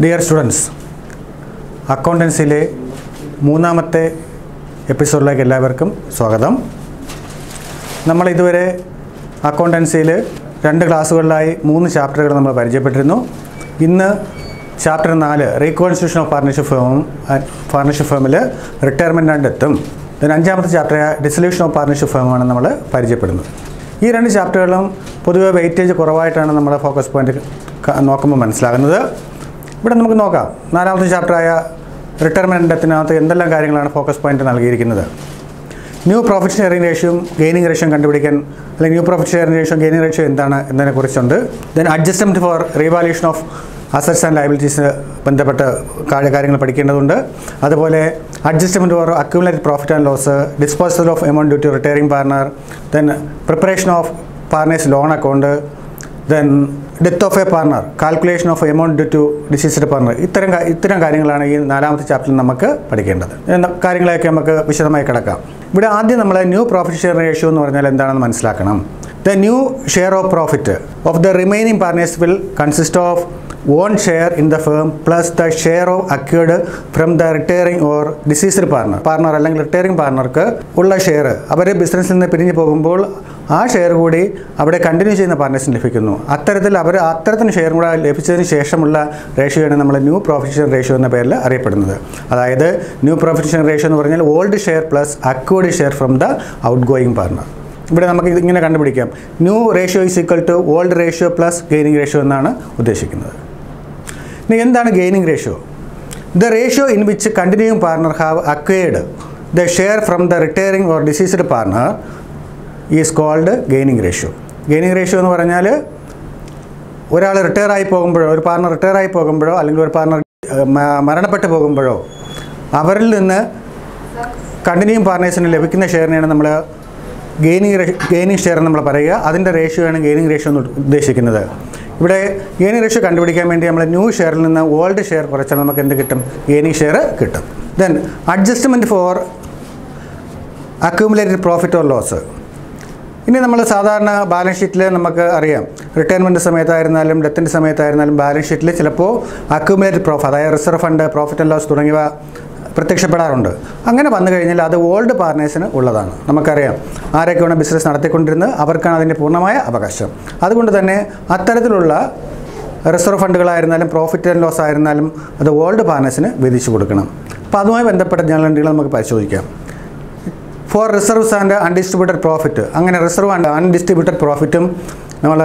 Dear students, അക്കൗണ്ടൻസിയിലെ മൂന്നാമത്തെ എപ്പിസോഡിലേക്ക് എല്ലാവർക്കും സ്വാഗതം. നമ്മൾ ഇതുവരെ അക്കൗണ്ടൻസിയിൽ 2 ക്ലാസ്സുകളിലായി 3 ചാപ്റ്ററുകൾ നമ്മൾ പരിചയപ്പെട്ടിരുന്നു. ഇന്ന് ചാപ്റ്റർ 4 റീകോൺസ്റ്റിറ്റ്യൂഷൻ ഓഫ് പാർട്ണർഷിപ്പ് ഫേമിൽ റിട്ടയർമെൻറ്റ് ആൻഡ് ഡെത്തും, then 5ാമത്തെ ചാപ്റ്റർ ഡിസൊല്യൂഷൻ ഓഫ് പാർട്ണർഷിപ്പ് ഫേമാണ് നമ്മൾ പരിചയപ്പെടുന്നത്. ഈ 2 ചാപ്റ്ററുകളും പൊതുവെ വെയിറ്റേജ് കുറവായിട്ടാണ് നമ്മൾ ഫോക്കസ് പോയിൻ്റ് നോക്കുമ്പോൾ മനസ്സിലാകുന്നത്. ഇവിടെ നമുക്ക് നോക്കാം. 4ാമത്തെ ചാപ്റ്ററായ റിട്ടയർമെൻറ്റ് ആൻഡ് ഡെത്തിനകത്ത് എന്തെല്ലാം കാര്യങ്ങളാണ് ഫോക്കസ് പോയിൻ്റ് നൽകിയിരിക്കുന്നത്. ന്യൂ പ്രോഫിറ്റ് ഷെയറിംഗ് റേഷ്യോയും ഗെയിനിങ് റേഷ്യോയും കണ്ടുപിടിക്കാൻ, അല്ലെങ്കിൽ new profit sharing ratio gaining ratio എന്താണ് എന്നതിനെക്കുറിച്ചുണ്ട്. Then adjustment for revaluation of assets and ലയബിലിറ്റീസിന് ബന്ധപ്പെട്ട കാര്യങ്ങൾ പഠിക്കേണ്ടതുണ്ട്. അതുപോലെ adjustment for accumulated profit and loss, disposal of amount due to retiring partner, then preparation of partners loan account, then death of a partner, calculation of amount due to deceased partner. ഇത്തരം കാര്യങ്ങളാണ് ഈ 4ാമത്തെ ചാപ്റ്ററിൽ നമുക്ക് പഠിക്കേണ്ടത്. കാര്യങ്ങളെയൊക്കെ നമുക്ക് വിശദമായി കിടക്കാം. ഇവിടെ ആദ്യം നമ്മൾ ന്യൂ പ്രോഫിറ്റ് ഷെയർ റേഷ്യോ എന്ന് പറഞ്ഞാൽ എന്താണെന്ന് മനസ്സിലാക്കണം. The new share of profit of the remaining partners will consist of on share in the firm plus the share of acquired from the retiring or deceased partner അല്ലെങ്കിൽ retiring പാർട്ണർക്ക് ഉള്ള share അവർ ബിസിനസ്സിൽ നിന്ന് പിരിഞ്ഞു പോകുമ്പോൾ ആ ഷെയർ കൂടി അവിടെ continue ചെയ്യുന്ന പാർട്ണേഴ്സിന് ലഭിക്കുന്നു. അത്തരത്തിന് ഷെയർ കൂടെ ലഭിച്ചതിന് ശേഷമുള്ള റേഷ്യോയാണ് നമ്മൾ ന്യൂ പ്രോഫിറ്റ് ഷെയർ റേഷ്യോ എന്ന പേരിൽ അറിയപ്പെടുന്നത്. അതായത് ന്യൂ പ്രോഫിറ്റ് ഷെയർ റേഷ്യോ എന്ന് പറഞ്ഞാൽ old share plus acquired share from the outgoing partner. ഇവിടെ നമുക്ക് ഇങ്ങനെ കണ്ടുപിടിക്കാം. New ratio is equal to old ratio plus gaining ratio എന്നാണ് ഉദ്ദേശിക്കുന്നത്. ഇനി എന്താണ് gaining ratio? The ratio in which continuing partner have acquired the share from the retiring or deceased partner is called gaining ratio. Gaining ratio എന്ന് പറഞ്ഞാൽ ഒരാൾ റിട്ടയറായി പോകുമ്പോഴോ, ഒരു partner റിട്ടയറായി പോകുമ്പോഴോ, അല്ലെങ്കിൽ ഒരു പാർട്ണർ മരണപ്പെട്ടു പോകുമ്പോഴോ അവരിൽ നിന്ന് കണ്ടിന്യൂയിങ് പാർട്ണേഴ്സിന് ലഭിക്കുന്ന ഷെയറിനെയാണ് നമ്മൾ ഗെയിനിങ് ഷെയർ നമ്മൾ പറയുക. അതിൻ്റെ റേഷ്യോയാണ് ഗെയിനിങ് റേഷ്യോ എന്ന് ഉദ്ദേശിക്കുന്നത്. ഇവിടെ ഗെയിനിങ് റേഷ്യോ കണ്ടുപിടിക്കാൻ വേണ്ടി നമ്മൾ ന്യൂ ഷെയറിൽ നിന്ന് ഓൾഡ് ഷെയർ കുറച്ചാൽ നമുക്ക് എന്ത് കിട്ടും? ഗെയിനിങ് ഷെയർ കിട്ടും. Then adjustment for accumulated profit or loss. ഇനി നമ്മൾ സാധാരണ ബാലൻസ് ഷീറ്റിൽ നമുക്ക് അറിയാം, റിട്ടയർമെൻറ്റ് സമയത്തായിരുന്നാലും ഡെത്തിൻ്റെ സമയത്തായിരുന്നാലും ബാലൻസ് ഷീറ്റിൽ ചിലപ്പോൾ അക്യുമുലേറ്റഡ് പ്രോഫിറ്റ്, അതായത് reserve fund, profit and loss തുടങ്ങിയവ പ്രത്യക്ഷപ്പെടാറുണ്ട്. അങ്ങനെ വന്നു കഴിഞ്ഞാൽ അത് ഓൾഡ് പാർട്ണേഴ്സിന് ഉള്ളതാണ്. നമുക്കറിയാം ആരൊക്കെയാണ് ബിസിനസ് നടത്തിക്കൊണ്ടിരുന്നത്, അവർക്കാണ് അതിൻ്റെ പൂർണ്ണമായ അവകാശം. അതുകൊണ്ട് തന്നെ അത്തരത്തിലുള്ള റിസർവ് ഫണ്ടുകളായിരുന്നാലും പ്രോഫിറ്റ് ആൻഡ് ലോസ് ആയിരുന്നാലും അത് ഓൾഡ് പാർട്ണേഴ്സിന് വിധിച്ചു കൊടുക്കണം. അപ്പോൾ അതുമായി ബന്ധപ്പെട്ട ജനറൽ എൻട്രികൾ നമുക്ക് പരിശോധിക്കാം. For reserves and undistributed profit, അങ്ങനെ റിസർവ് ആൻഡ് അൺഡിസ്ട്രിബ്യൂട്ടഡ് പ്രോഫിറ്റും നമ്മൾ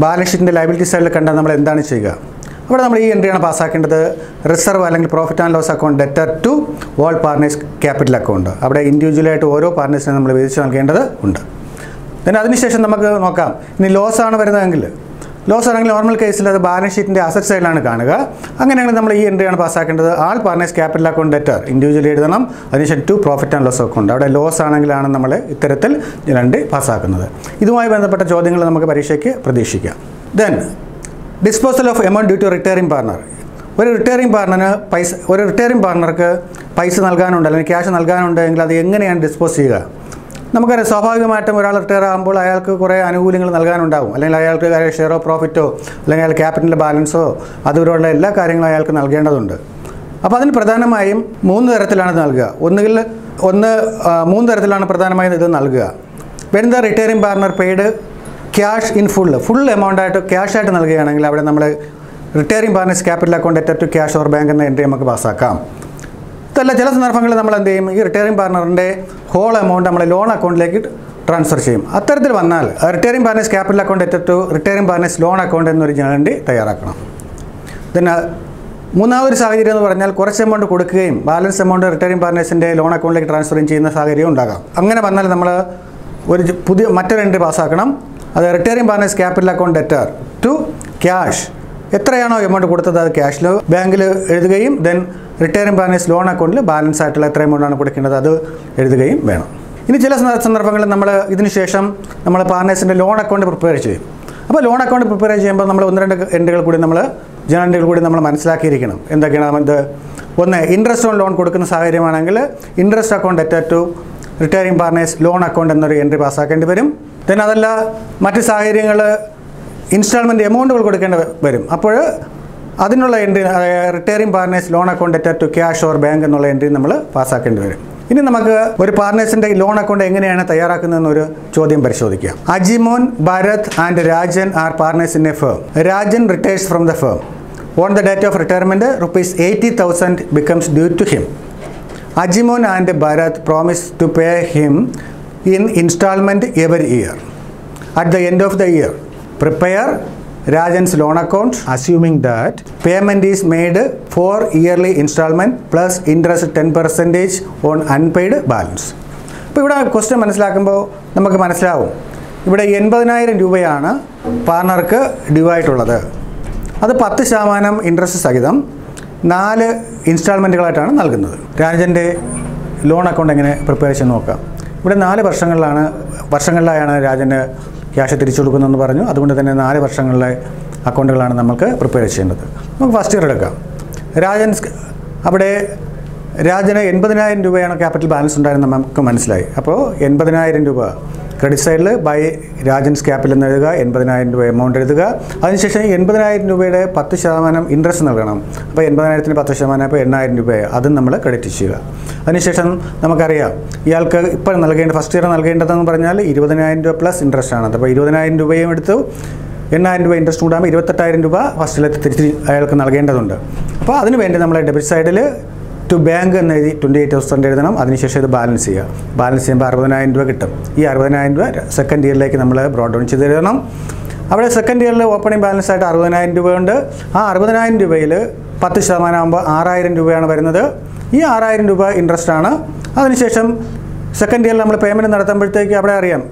ബാലൻസ് ഷീറ്റിൻ്റെ ലയബിലിറ്റി സൈഡിൽ കണ്ടാൽ നമ്മൾ എന്താണ് ചെയ്യുക? അവിടെ നമ്മൾ ഈ എൻട്രിയാണ് പാസ്സാക്കേണ്ടത്. റിസർവ് അല്ലെങ്കിൽ profit and loss account debtor to all partners capital account. അവിടെ ഇൻഡിവിജ്വലായിട്ട് ഓരോ പാർട്ണേഴ്സിനെ നമ്മൾ വിധിച്ച് നൽകേണ്ടത് ഉണ്ട്. പിന്നെ അതിനുശേഷം നമുക്ക് നോക്കാം. ഇനി ലോസ് ആണ് വരുന്നതെങ്കിൽ, ലോസ് ആണെങ്കിൽ നോർമൽ കേസിൽ അത് ബാലൻസ് ഷീറ്റിൻ്റെ അസറ്റ് സൈഡിലാണ് കാണുക. അങ്ങനെയാണെങ്കിൽ നമ്മൾ ഈ എൻട്രിയാണ് പാസ്സാക്കേണ്ടത്. All partners capital account debtor individually എഴുതണം. അതിനുശേഷം to profit and loss account. അവിടെ ലോസ് ആണെങ്കിലാണ് നമ്മൾ ഇത്തരത്തിൽ എൻട്രി പാസ്സാക്കുന്നത്. ഇതുമായി ബന്ധപ്പെട്ട ചോദ്യങ്ങൾ നമുക്ക് പരീക്ഷയ്ക്ക് പ്രതീക്ഷിക്കാം. Then disposal of amount due to retiring partner. ഒരു റിട്ടയറിംഗ് പാർട്ണർക്ക് പൈസ നൽകാനുണ്ട് അല്ലെങ്കിൽ ക്യാഷ് നൽകാനുണ്ടെങ്കിൽ അത് എങ്ങനെയാണ് ഡിസ്പോസ് ചെയ്യുക? നമുക്കറിയാം, സ്വാഭാവികമായിട്ടും ഒരാൾ റിട്ടയർ ആകുമ്പോൾ അയാൾക്ക് കുറേ ആനുകൂല്യങ്ങൾ നൽകാനുണ്ടാകും. അല്ലെങ്കിൽ അയാൾക്ക് ഷെയർ ഓഫ് പ്രോഫിറ്റോ അല്ലെങ്കിൽ അയാൾ ക്യാപിറ്റൽ ബാലൻസോ അതുപോലുള്ള എല്ലാ കാര്യങ്ങളും അയാൾക്ക് നൽകേണ്ടതുണ്ട്. അപ്പോൾ അതിന് പ്രധാനമായും 3 തരത്തിലാണ് ഇത് നൽകുക. 3 തരത്തിലാണ് പ്രധാനമായും ഇത് നൽകുക. When the retiring partner paid cash in full എമൗണ്ടായിട്ട് ക്യാഷായിട്ട് നൽകുകയാണെങ്കിൽ അവിടെ നമ്മൾ retiring partners capital account debtor to cash or bank എന്ന എൻട്രി നമുക്ക് പാസ്സാക്കാം. ഇതല്ല, ചില സന്ദർഭങ്ങളിൽ നമ്മൾ എന്ത് ചെയ്യും? ഈ റിട്ടയറിംഗ് പാർട്ണറിൻ്റെ ഹോൾ എമൗണ്ട് നമ്മൾ ലോൺ അക്കൗണ്ടിലേക്ക് ട്രാൻസ്ഫർ ചെയ്യും. അത്തരത്തിൽ വന്നാൽ retiring partners capital account debtor to retiring partners loan account എന്നൊരു ജനറൽ എൻട്രി തയ്യാറാക്കണം. പിന്നെ 3ാമതൊരു സാഹചര്യം എന്ന് പറഞ്ഞാൽ കുറച്ച് എമൗണ്ട് കൊടുക്കുകയും ബാലൻസ് എമൗണ്ട് റിട്ടയറിംഗ് പാർട്ണേഴ്സിൻ്റെ ലോൺ അക്കൗണ്ടിലേക്ക് ട്രാൻസ്ഫർ ചെയ്യുന്ന സാഹചര്യം ഉണ്ടാകാം. അങ്ങനെ വന്നാൽ നമ്മൾ മറ്റൊരു എൻട്രി പാസ്സാക്കണം. അത് retiring partners capital account debtor to cash. എത്രയാണോ എമൗണ്ട് കൊടുത്തത് അത് ക്യാഷിൽ ബാങ്കിൽ എഴുതുകയും ദെൻ റിട്ടയറിംഗ് പാർട്ണേഴ്സ് ലോൺ അക്കൗണ്ടിൽ ബാലൻസ് ആയിട്ടുള്ള എത്ര എമൗണ്ടാണ് കൊടുക്കേണ്ടത് അത് എഴുതുകയും വേണം. ഇനി ചില സന്ദർഭങ്ങളിൽ നമ്മൾ ഇതിന് ശേഷം നമ്മൾ പാർട്ണേഴ്സിൻ്റെ ലോൺ അക്കൗണ്ട് പ്രിപ്പയർ ചെയ്യും. അപ്പോൾ ലോൺ അക്കൗണ്ട് പ്രിപ്പയർ ചെയ്യുമ്പോൾ നമ്മൾ 1-2 എൻട്രികൾ കൂടി ജനറൽ എൻട്രികൾ കൂടി നമ്മൾ മനസ്സിലാക്കിയിരിക്കണം. എന്തൊക്കെയാണ്? ഒന്ന്, ഇൻട്രസ്റ്റ് ഓൺ ലോൺ കൊടുക്കുന്ന സാഹചര്യമാണെങ്കിൽ interest account debtor to retiring partners loan account എന്നൊരു എൻട്രി പാസ്സാക്കേണ്ടി വരും. പിന്നെ അതല്ല, മറ്റ് സാഹചര്യങ്ങൾ ഇൻസ്റ്റാൾമെൻറ്റ് എമൗണ്ടുകൾ കൊടുക്കേണ്ടി വരും. അപ്പോൾ അതിനുള്ള entry retiring partners loan account debtor to cash or bank എന്നുള്ള എൻട്രി നമ്മൾ പാസ്സാക്കേണ്ടി വരും. ഇനി നമുക്ക് ഒരു പാർട്ട്നേഴ്സിൻ്റെ ലോൺ അക്കൗണ്ട് എങ്ങനെയാണ് തയ്യാറാക്കുന്നതെന്നൊരു ചോദ്യം പരിശോധിക്കാം. Ajimon, Bharat and Rajan are partners in a firm. Rajan retires from the firm. On the date of retirement ₹80,000 becomes due to him. Ajimon and Bharat promise to pay him in installment every year. At the end of the year, prepare Rajan's loan account, assuming that payment is made for yearly installment plus interest 10% on unpaid balance. ഇപ്പോൾ ഇവിടെ question മനസ്സിലാക്കുമ്പോൾ നമുക്ക് മനസ്സിലാവും, ഇവിടെ 80,000 രൂപയാണ് പാർട്ണർക്ക് due ആയിട്ടുള്ളത്. അത് 10% interest സഹിതം 4 ഇൻസ്റ്റാൾമെൻറ്റുകളായിട്ടാണ് നൽകുന്നത്. രാജൻ്റെ ലോൺ അക്കൗണ്ട് എങ്ങനെ പ്രിപ്പയർ ചെയ്ത് നോക്കാം. ഇവിടെ 4 വർഷങ്ങളിലായാണ് രാജന് ക്യാഷ് തിരിച്ചു കൊടുക്കുന്നതെന്ന് പറഞ്ഞു. അതുകൊണ്ട് തന്നെ 4 വർഷങ്ങളിലെ അക്കൗണ്ടുകളാണ് നമുക്ക് പ്രിപ്പയർ ചെയ്യേണ്ടത്. നമുക്ക് ഫസ്റ്റ് ഇയർ എടുക്കാം. രാജന് 80,000 രൂപയാണ് ക്യാപിറ്റൽ ബാലൻസ് ഉണ്ടായിരുന്നത് നമുക്ക് മനസ്സിലായി. അപ്പോൾ 80,000 രൂപ ക്രെഡിറ്റ് സൈഡിൽ ബൈ രാജൻസ് ക്യാപിറ്റൽ എന്ന് എഴുതുക, 80,000 രൂപ എമൗണ്ട് എഴുതുക. അതിനുശേഷം 80,000 രൂപയുടെ 10% ഇൻട്രസ്റ്റ് നൽകണം. അപ്പോൾ 80,000-ന് 10% അപ്പോൾ 8,000 രൂപയെ അതും നമ്മൾ ക്രെഡിറ്റ് ചെയ്യുക. അതിനുശേഷം നമുക്കറിയാം ഇയാൾക്ക് ഇപ്പോൾ ഫസ്റ്റ് ഇയർ നൽകേണ്ടതെന്ന് പറഞ്ഞാൽ 20,000 രൂപ പ്ലസ് ഇൻട്രസ്റ്റ് ആണ്. അപ്പോൾ 20,000 രൂപയും എടുത്തു, 8,000 രൂപ ഇൻട്രസ്റ്റ് കൂടാകുമ്പോൾ 28,000 രൂപ ഫസ്റ്റിൽ തിരിച്ച് അയാൾക്ക് നൽകേണ്ടതുണ്ട്. അപ്പോൾ അതിനുവേണ്ടി നമ്മൾ ഡെബിറ്റ് സൈഡിൽ ടു ബാങ്ക് എന്ന് എഴുതി 28,000 എഴുതണം. അതിനുശേഷം ഇത് ബാലൻസ് ചെയ്യുക. ബാലൻസ് ചെയ്യുമ്പോൾ 60,000 രൂപ കിട്ടും. ഈ 60,000 രൂപ സെക്കൻഡ് ഇയറിലേക്ക് നമ്മൾ ബ്രോഡ് ഡൗൺ ചെയ്ത് എഴുതണം. അവിടെ സെക്കൻഡ് ഇയറിൽ ഓപ്പണിംഗ് ബാലൻസ് ആയിട്ട് 60,000 രൂപയുണ്ട്. ആ 60,000 രൂപയിൽ 10% ആകുമ്പോൾ 6,000 രൂപയാണ് വരുന്നത്. ഈ 6,000 രൂപ ഇൻട്രസ്റ്റ് ആണ്. അതിനുശേഷം സെക്കൻഡ് ഇയറിൽ നമ്മൾ പേയ്മെൻറ്റ് നടത്തുമ്പോഴത്തേക്ക് അവിടെ അറിയാം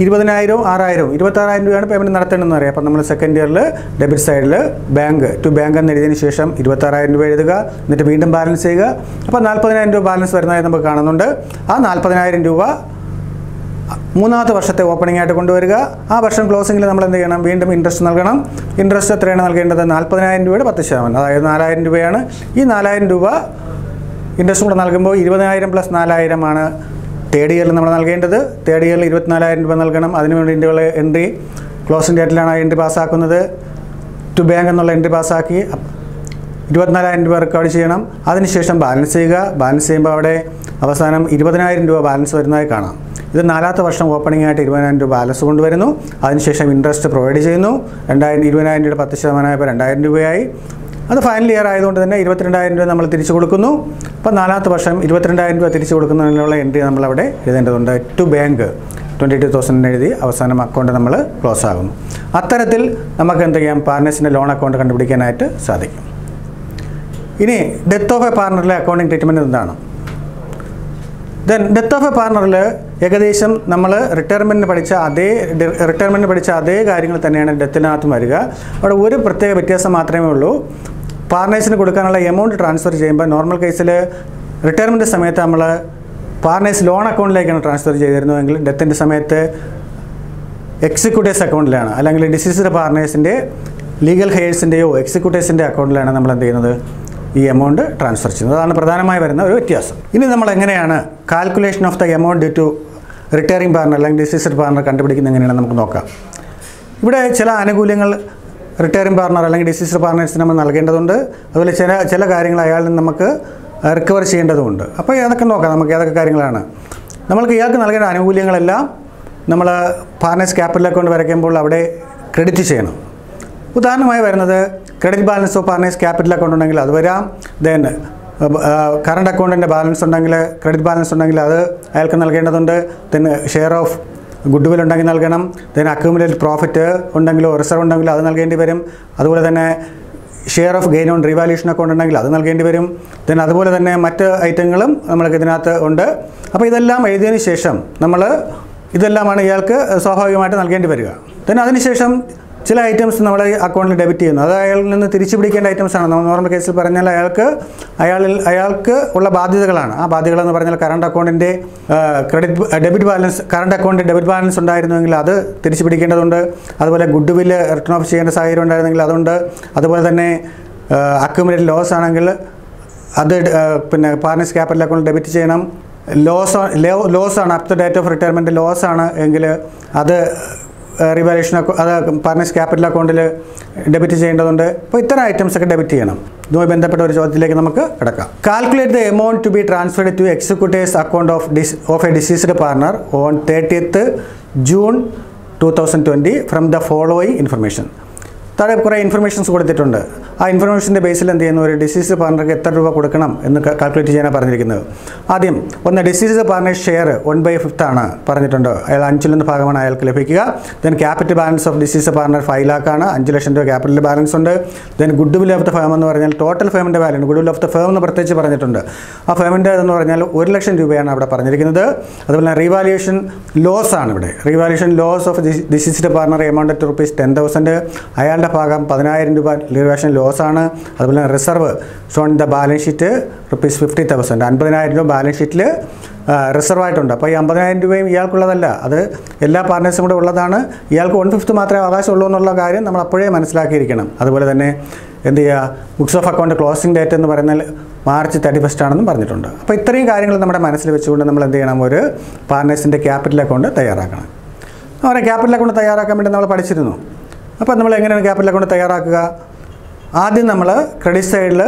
20,000, 6,000, 26,000 രൂപയാണ് പേയ്മെൻറ്റ് നടത്തേണ്ടതെന്ന് അറിയാം. അപ്പം നമ്മൾ സെക്കൻഡ് ഇയറിൽ ഡെബിറ്റ് സൈഡിൽ ടു ബാങ്ക് എന്ന് എഴുതിയതിന് ശേഷം 26,000 രൂപ എഴുതുക. എന്നിട്ട് വീണ്ടും ബാലൻസ് ചെയ്യുക. അപ്പോൾ 40,000 രൂപ ബാലൻസ് വരുന്നതായി നമുക്ക് കാണുന്നുണ്ട്. ആ 40,000 രൂപ 3ാമത്തെ വർഷത്തെ ഓപ്പണിംഗ് ആയിട്ട് കൊണ്ടുവരിക. ആ വർഷം ക്ലോസിംഗിൽ നമ്മൾ എന്ത് ചെയ്യണം? വീണ്ടും ഇൻട്രസ്റ്റ് നൽകണം. ഇൻട്രസ്റ്റ് എത്രയാണ് നൽകേണ്ടത്? 40,000 രൂപയുടെ 10%, അതായത് 4,000 രൂപയാണ്. ഈ 4,000 രൂപ ഇൻട്രസ്റ്റ് കൂടെ നൽകുമ്പോൾ 20,000 പ്ലസ് 4,000 ആണ് തേർഡ് ഇയറിൽ നമ്മൾ നൽകേണ്ടത്. തേർഡ് ഇയറിൽ 24,000 രൂപ നൽകണം. അതിനുവേണ്ടി എൻട്രി ക്ലോസിംഗ് ഡേറ്റിലാണ് ആ എൻട്രി പാസ്സാക്കുന്നത്. ടു ബാങ്ക് എന്നുള്ള എൻട്രി പാസ്സാക്കി 24,000 രൂപ റെക്കോർഡ് ചെയ്യണം. അതിനുശേഷം ബാലൻസ് ചെയ്യുക. ബാലൻസ് ചെയ്യുമ്പോൾ അവിടെ അവസാനം 20,000 രൂപ ബാലൻസ് വരുന്നതായി കാണാം. ഇത് 4ാമത്തെ വർഷം ഓപ്പണിംഗ് ആയിട്ട് 20,000 രൂപ ബാലൻസ് കൊണ്ടുവരുന്നു. അതിനുശേഷം ഇൻട്രസ്റ്റ് പ്രൊവൈഡ് ചെയ്യുന്നു. 20,000 രൂപയുടെ 10% ആയപ്പോൾ 2,000 രൂപയായി. അത് ഫൈനൽ ഇയർ ആയതുകൊണ്ട് തന്നെ 22,000 രൂപ നമ്മൾ തിരിച്ചു കൊടുക്കുന്നു. അപ്പോൾ 4ാമത്തെ വർഷം 22,000 രൂപ തിരിച്ചു കൊടുക്കുന്നതിനുള്ള എൻട്രി നമ്മളവിടെ എഴുതേണ്ടതുണ്ട്. ടു ബാങ്ക് 22,000 എഴുതി അവസാനം അക്കൗണ്ട് നമ്മൾ ക്ലോസ് ആകുന്നു. അത്തരത്തിൽ നമുക്ക് എന്ത് ചെയ്യാം? പാർട്ട്നേഴ്സിൻ്റെ ലോൺ അക്കൗണ്ട് കണ്ടുപിടിക്കാനായിട്ട് സാധിക്കും. ഇനി ഡെത്ത് ഓഫ് എ പാർട്ണറിലെ അക്കൗണ്ടിങ് ട്രീറ്റ്മെൻറ്റ് എന്താണ്? ഡെത്ത് ഓഫ് എ പാർട്ണറിൽ ഏകദേശം നമ്മൾ റിട്ടയർമെൻറ്റിന് പഠിച്ച അതേ കാര്യങ്ങൾ തന്നെയാണ് ഡെത്തിനകത്തും വരിക. അവിടെ ഒരു പ്രത്യേക വ്യത്യാസം മാത്രമേ ഉള്ളൂ. പാർട്ട്നേഴ്സിന് കൊടുക്കാനുള്ള എമൗണ്ട് ട്രാൻസ്ഫർ ചെയ്യുമ്പോൾ നോർമൽ കേസിൽ റിട്ടയർമെൻറ്റ് സമയത്ത് നമ്മൾ പാർട്ട്നേഴ്സ് ലോൺ അക്കൗണ്ടിലേക്കാണ് ട്രാൻസ്ഫർ ചെയ്തിരുന്നതെങ്കിൽ ഡെത്തിൻ്റെ സമയത്ത് എക്സിക്യൂട്ടീവ്സ് അക്കൗണ്ടിലാണ്, അല്ലെങ്കിൽ ഡിസീസ്ഡ് പാർട്ട്നേഴ്സിൻ്റെ ലീഗൽ ഹെയേഴ്സിൻ്റെയോ എക്സിക്യൂട്ടീവ്സിൻ്റെ അക്കൗണ്ടിലാണ് നമ്മൾ എന്ത് ചെയ്യുന്നത്? ഈ എമൗണ്ട് ട്രാൻസ്ഫർ ചെയ്യുന്നത്. അതാണ് പ്രധാനമായി വരുന്ന ഒരു വ്യത്യാസം. ഇനി നമ്മൾ എങ്ങനെയാണ് calculation of the amount due to retiring partner അല്ലെങ്കിൽ ഡിസീസ്ഡ് പാർട്ണർ കണ്ടുപിടിക്കുന്നത് എങ്ങനെയാണെന്ന് നമുക്ക് നോക്കാം. ഇവിടെ ചില ആനുകൂല്യങ്ങൾ റിട്ടയറിംഗ് പാർട്ണർ അല്ലെങ്കിൽ ഡിസീസ്ഡ് പാർട്ണേഴ്സിന് നമ്മൾ നൽകേണ്ടതുണ്ട്. അതുപോലെ ചില കാര്യങ്ങൾ അയാളിൽ നിന്ന് നമുക്ക് റിക്കവർ ചെയ്യേണ്ടതുമുണ്ട്. അപ്പോൾ ഏതൊക്കെ നോക്കാം. നമുക്ക് ഏതൊക്കെ കാര്യങ്ങളാണ് നമ്മൾക്ക് ഇയാൾക്ക് നൽകേണ്ട ആനുകൂല്യങ്ങളെല്ലാം നമ്മൾ പാർട്ണേഴ്സ് ക്യാപിറ്റൽ അക്കൗണ്ട് വരയ്ക്കുമ്പോൾ അവിടെ ക്രെഡിറ്റ് ചെയ്യണം. ഉദാഹരണമായി വരുന്നത് credit balance of partners capital account ഉണ്ടെങ്കിൽ അത് വരാം. ദെൻ കറണ്ട് അക്കൗണ്ടിൻ്റെ ബാലൻസ് ഉണ്ടെങ്കിൽ, ക്രെഡിറ്റ് ബാലൻസ് ഉണ്ടെങ്കിൽ അത് അയാൾക്ക് നൽകേണ്ടതുണ്ട്. Then share of good will ഉണ്ടെങ്കിൽ നൽകണം. ദെൻ അക്യൂമുലേറ്റഡ് പ്രോഫിറ്റ് ഉണ്ടെങ്കിലോ റിസർവ് ഉണ്ടെങ്കിലോ അത് നൽകേണ്ടി വരും. അതുപോലെ തന്നെ share of gain on revaluation account ഉണ്ടെങ്കിൽ അത് നൽകേണ്ടി വരും. ദെൻ അതുപോലെ തന്നെ മറ്റ് ഐറ്റങ്ങളും നമ്മൾക്ക് ഇതിനകത്ത് ഉണ്ട്. അപ്പോൾ ഇതെല്ലാം എഴുതിയതിന് ശേഷം ഇതെല്ലാമാണ് ഇയാൾക്ക് സ്വാഭാവികമായിട്ട് നൽകേണ്ടി വരിക. ദെൻ അതിനുശേഷം ചില ഐറ്റംസ് നമ്മൾ അക്കൗണ്ടിൽ ഡെബിറ്റ് ചെയ്യുന്നു. അത് അയാളിൽ നിന്ന് തിരിച്ചു പിടിക്കേണ്ട ഐറ്റംസാണ്. നോർമൽ കേസിൽ പറഞ്ഞാൽ അയാൾക്ക് ഉള്ള ബാധ്യതകളാണ്. ആ ബാധ്യതകളെന്ന് പറഞ്ഞാൽ കറണ്ട് അക്കൗണ്ടിൻ്റെ ഡെബിറ്റ് ബാലൻസ് ഉണ്ടായിരുന്നുവെങ്കിൽ അത് തിരിച്ചു പിടിക്കേണ്ടതുണ്ട്. അതുപോലെ ഗുഡ് വില്ല് റിട്ടേൺ ഓഫ് ചെയ്യേണ്ട സാഹചര്യം ഉണ്ടായിരുന്നെങ്കിൽ അതുണ്ട്. അതുപോലെ തന്നെ അക്യൂമുലേറ്റഡ് ലോസ് ആണെങ്കിൽ അത് പിന്നെ പാർട്ണേഴ്സ് ക്യാപിറ്റൽ അക്കൗണ്ട് ഡെബിറ്റ് ചെയ്യണം. ലോസ് ആണ് up to date of retirement loss ആണ് എങ്കിൽ അത് റിവാലുവേഷൻ അത് പാർട്ട്നേഴ്സ് ക്യാപിറ്റൽ അക്കൗണ്ടിൽ ഡെബിറ്റ് ചെയ്യേണ്ടതുണ്ട്. അപ്പോൾ ഇത്തരം ഐറ്റംസ് ഒക്കെ ഡെബിറ്റ് ചെയ്യണം. ഇതുമായി ബന്ധപ്പെട്ട ഒരു ചോദ്യത്തിലേക്ക് നമുക്ക് കിടക്കാം. Calculate the amount to be transferred to executives account of a deceased partner on 30th June 2020 from the following information. താഴെ കുറേ ഇൻഫർമേഷൻസ് കൊടുത്തിട്ടുണ്ട്. ആ ഇൻഫർമേഷൻ്റെ ബേസിൽ എന്ത് ചെയ്യുന്നു, ഒരു ഡിസീസ് പാർട്ണർക്ക് എത്ര രൂപ കൊടുക്കണം എന്ന് കാൽക്കുലേറ്റ് ചെയ്യാനാണ് പറഞ്ഞിരിക്കുന്നത്. ആദ്യം ഡിസീസ് പാർട്ണർ ഷെയർ 1/5 ആണ് പറഞ്ഞിട്ടുണ്ട്. അയാൾ 5 ഭാഗമാണ് അയാൾക്ക് ലഭിക്കുക. Then capital balance of deceased partner 5 lakh ആണ്. 5 ലക്ഷം രൂപ ക്യാപിറ്റൽ ബാലൻസ് ഉണ്ട്. Then goodwill of the firm എന്ന് പറഞ്ഞാൽ ടോട്ടൽ ഫേമിൻ്റെ value, goodwill of the firm എന്ന് പ്രത്യേകിച്ച് പറഞ്ഞിട്ടുണ്ട്. ആ ഫേമിൻ്റെ എന്ന് പറഞ്ഞാൽ 1 ലക്ഷം രൂപയാണ് അവിടെ പറഞ്ഞിരിക്കുന്നത്. അതുപോലെ റീവാലുവേഷൻ ലോസ് ആണ് ഇവിടെ. Revaluation loss of deceased partner amount to ₹10,000. അയാളുടെ ഭാഗം 10,000 രൂപ റിവാലുവേഷൻ ലോസ് ആണ്. അതുപോലെ reserve shown the balance sheet ₹50,000. 50,000 രൂപ ബാലൻസ് ഷീറ്റിൽ റിസർവ് ആയിട്ടുണ്ട്. അപ്പോൾ ഈ 50,000 രൂപയും ഇയാൾക്കുള്ളതല്ല, അത് എല്ലാ പാർട്ട്നേഴ്സും കൂടെ ഉള്ളതാണ്. ഇയാൾക്ക് 1/5 മാത്രമേ അവകാശമുള്ളൂ എന്നുള്ള കാര്യം നമ്മൾ അപ്പോഴേ മനസ്സിലാക്കിയിരിക്കണം. അതുപോലെ തന്നെ എന്ത് ചെയ്യുക, books of account closing date എന്ന് പറയുന്നത് March 31 ആണെന്നും പറഞ്ഞിട്ടുണ്ട്. അപ്പോൾ ഇത്രയും കാര്യങ്ങൾ നമ്മുടെ മനസ്സിൽ വെച്ചുകൊണ്ട് നമ്മൾ എന്ത് ചെയ്യണം, ഒരു പാർട്ട്നേഴ്സിൻ്റെ ക്യാപിറ്റൽ അക്കൗണ്ട് തയ്യാറാക്കണം. അവരെ ക്യാപിറ്റൽ അക്കൗണ്ട് തയ്യാറാക്കാൻ വേണ്ടി നമ്മൾ പഠിച്ചിരുന്നു. അപ്പോൾ നമ്മൾ എങ്ങനെയാണ് ക്യാപിറ്റൽ അക്കൗണ്ട് തയ്യാറാക്കുക? ആദ്യം നമ്മൾ ക്രെഡിറ്റ് സൈഡിൽ